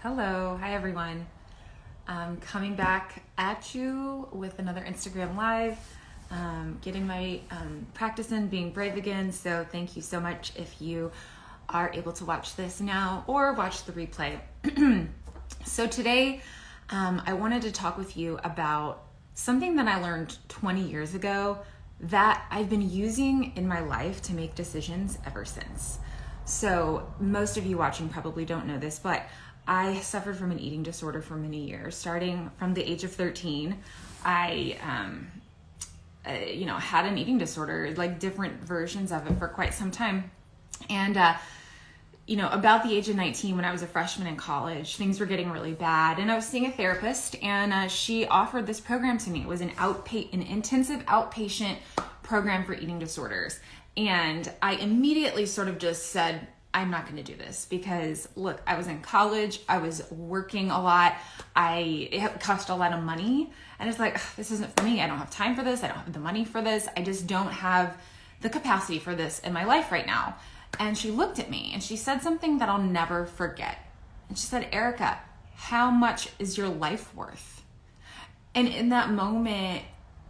Hello, hi everyone. Coming back at you with another Instagram Live, getting my practice in, being brave again. So thank you so much if you are able to watch this now or watch the replay. So today, I wanted to talk with you about something that I learned 20 years ago that I've been using in my life to make decisions ever since. So most of you watching probably don't know this, but I suffered from an eating disorder for many years. Starting from the age of 13, I had an eating disorder, like different versions of it for quite some time. And about the age of 19, when I was a freshman in college, things were getting really bad, and I was seeing a therapist, and she offered this program to me. It was an intensive outpatient program for eating disorders. And I immediately sort of just said, I'm not going to do this because look, I was in college, I was working a lot, it cost a lot of money, and it's like, this isn't for me. I don't have time for this. I don't have the money for this. I just don't have the capacity for this in my life right now. And she looked at me and she said something that I'll never forget. And she said, Erica, how much is your life worth? And in that moment,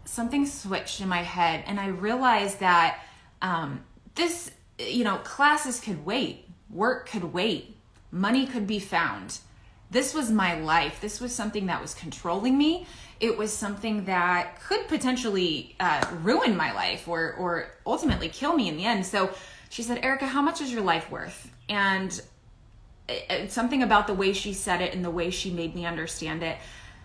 something switched in my head, and I realized that classes could wait, work could wait, money could be found. This was my life. This was something that was controlling me. It was something that could potentially ruin my life or ultimately kill me in the end. So she said, Erica, how much is your life worth? And something about the way she said it and the way she made me understand it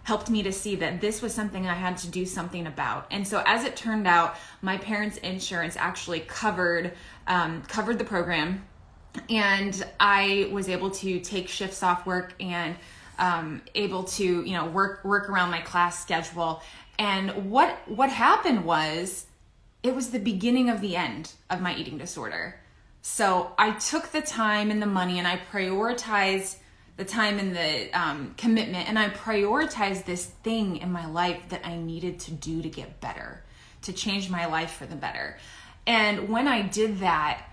helped me to see that this was something I had to do something about. And so as it turned out, my parents' insurance actually covered the program, and I was able to take shifts off work and able to work around my class schedule. And what happened was, it was the beginning of the end of my eating disorder. So I took the time and the money, and I prioritized the time and the commitment, and I prioritized this thing in my life that I needed to do to get better, to change my life for the better. And when I did that,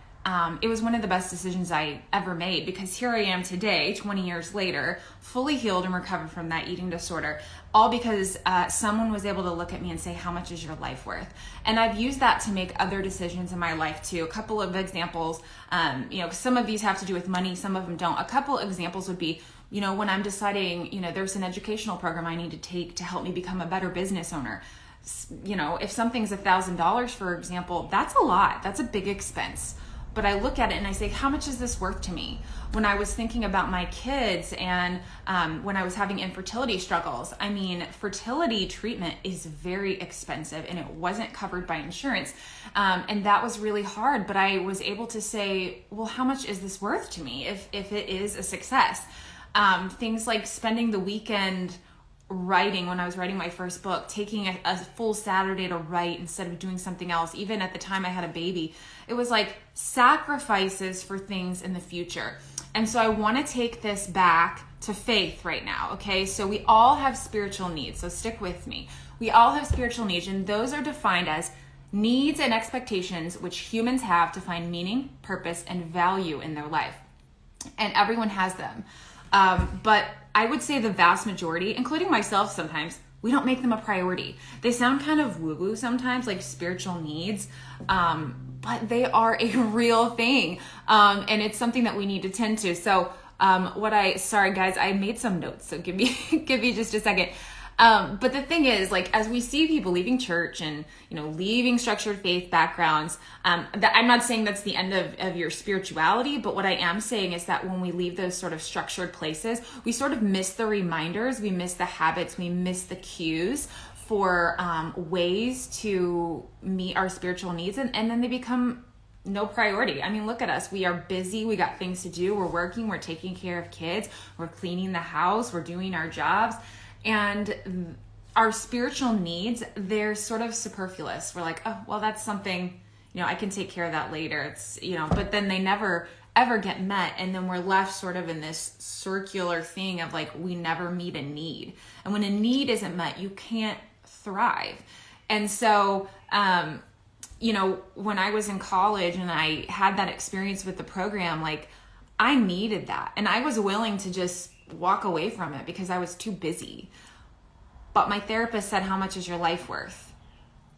it was one of the best decisions I ever made, because here I am today, 20 years later, fully healed and recovered from that eating disorder, all because someone was able to look at me and say, how much is your life worth? And I've used that to make other decisions in my life too. A couple of examples, some of these have to do with money, some of them don't. A couple of examples would be, when I'm deciding, there's an educational program I need to take to help me become a better business owner. If something's $1,000, for example, that's a lot. That's a big expense. But I look at it and I say, how much is this worth to me? When I was thinking about my kids and when I was having infertility struggles, fertility treatment is very expensive, and it wasn't covered by insurance. And that was really hard, but I was able to say, well, how much is this worth to me if it is a success? Things like spending the weekend writing, when I was writing my first book, taking a full Saturday to write instead of doing something else. Even at the time I had a baby, it was like sacrifices for things in the future. And so I want to take this back to faith right now. Okay. So we all have spiritual needs. So stick with me. We all have spiritual needs, and those are defined as needs and expectations which humans have to find meaning, purpose, and value in their life. And everyone has them. But I would say the vast majority, including myself sometimes, we don't make them a priority. They sound kind of woo-woo sometimes, like spiritual needs, but they are a real thing. And it's something that we need to tend to. So sorry guys, I made some notes, so give me just a second. But the thing is, like, as we see people leaving church and, leaving structured faith backgrounds, that I'm not saying that's the end of your spirituality, but what I am saying is that when we leave those sort of structured places, we sort of miss the reminders, we miss the habits, we miss the cues for ways to meet our spiritual needs, and then they become no priority. Look at us. We are busy. We got things to do. We're working. We're taking care of kids. We're cleaning the house. We're doing our jobs. And our spiritual needs, they're sort of superfluous. We're like, oh, well, that's something, I can take care of that later. It's, but then they never ever get met. And then we're left sort of in this circular thing of like, we never meet a need. And when a need isn't met, you can't thrive. And so, when I was in college and I had that experience with the program, like, I needed that. And I was willing to just walk away from it because I was too busy. But my therapist said, how much is your life worth?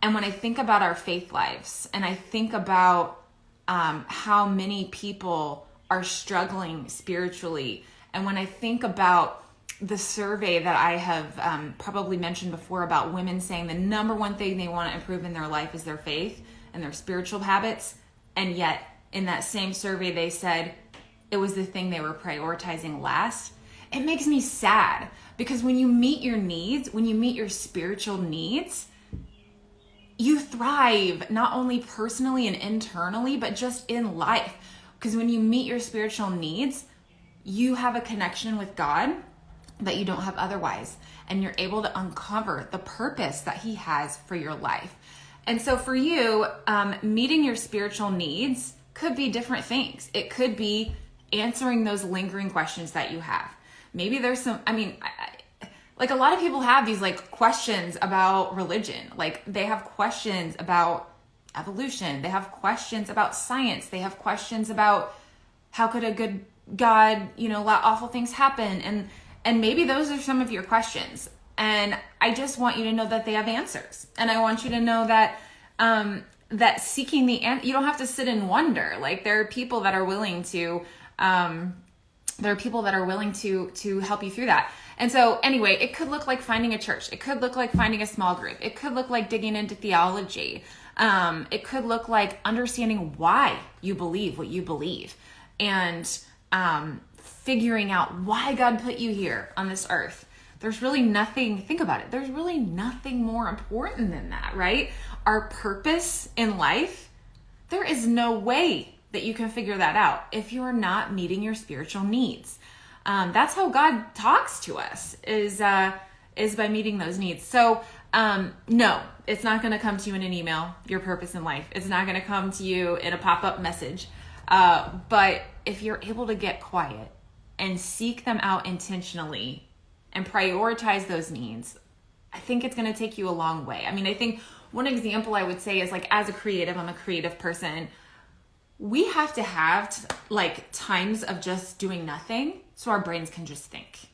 And when I think about our faith lives, and I think about how many people are struggling spiritually, and when I think about the survey that I have probably mentioned before about women saying the number one thing they want to improve in their life is their faith and their spiritual habits, and yet in that same survey they said it was the thing they were prioritizing last, it makes me sad. Because when you meet your needs, when you meet your spiritual needs, you thrive not only personally and internally, but just in life. Because when you meet your spiritual needs, you have a connection with God that you don't have otherwise. And you're able to uncover the purpose that He has for your life. And so for you, meeting your spiritual needs could be different things. It could be answering those lingering questions that you have. Maybe there's some, like a lot of people have these like questions about religion. Like they have questions about evolution. They have questions about science. They have questions about how could a good God, let awful things happen. And maybe those are some of your questions. And I just want you to know that they have answers. And I want you to know that, that seeking the answer, you don't have to sit and wonder. Like there are people that are willing to, to help you through that. And so anyway, it could look like finding a church. It could look like finding a small group. It could look like digging into theology. It could look like understanding why you believe what you believe, and figuring out why God put you here on this earth. There's really nothing, think about it, there's really nothing more important than that, right? Our purpose in life, there is no way that you can figure that out if you're not meeting your spiritual needs. That's how God talks to us, is by meeting those needs. So no, it's not going to come to you in an email, your purpose in life. It's not going to come to you in a pop-up message. But if you're able to get quiet and seek them out intentionally and prioritize those needs, I think it's going to take you a long way. I think one example I would say is, like, as a creative, I'm a creative person. We have to have times of just doing nothing so our brains can just think.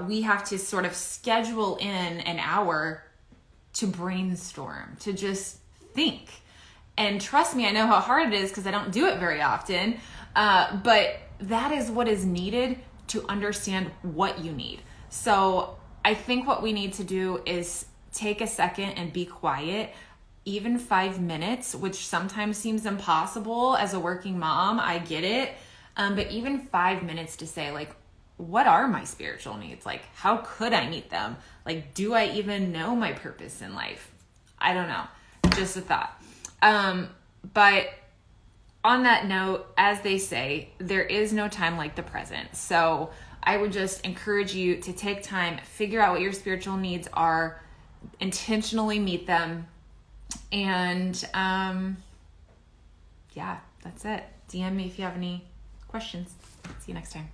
We have to sort of schedule in an hour to brainstorm, to just think. And trust me, I know how hard it is because I don't do it very often. But that is what is needed to understand what you need. So I think what we need to do is take a second and be quiet, even 5 minutes, which sometimes seems impossible as a working mom. I get it. But even 5 minutes to say, like, what are my spiritual needs? Like, how could I meet them? Like, do I even know my purpose in life? I don't know. Just a thought. But on that note, as they say, there is no time like the present. So I would just encourage you to take time, figure out what your spiritual needs are, intentionally meet them. And yeah, that's it. DM me if you have any questions. See you next time.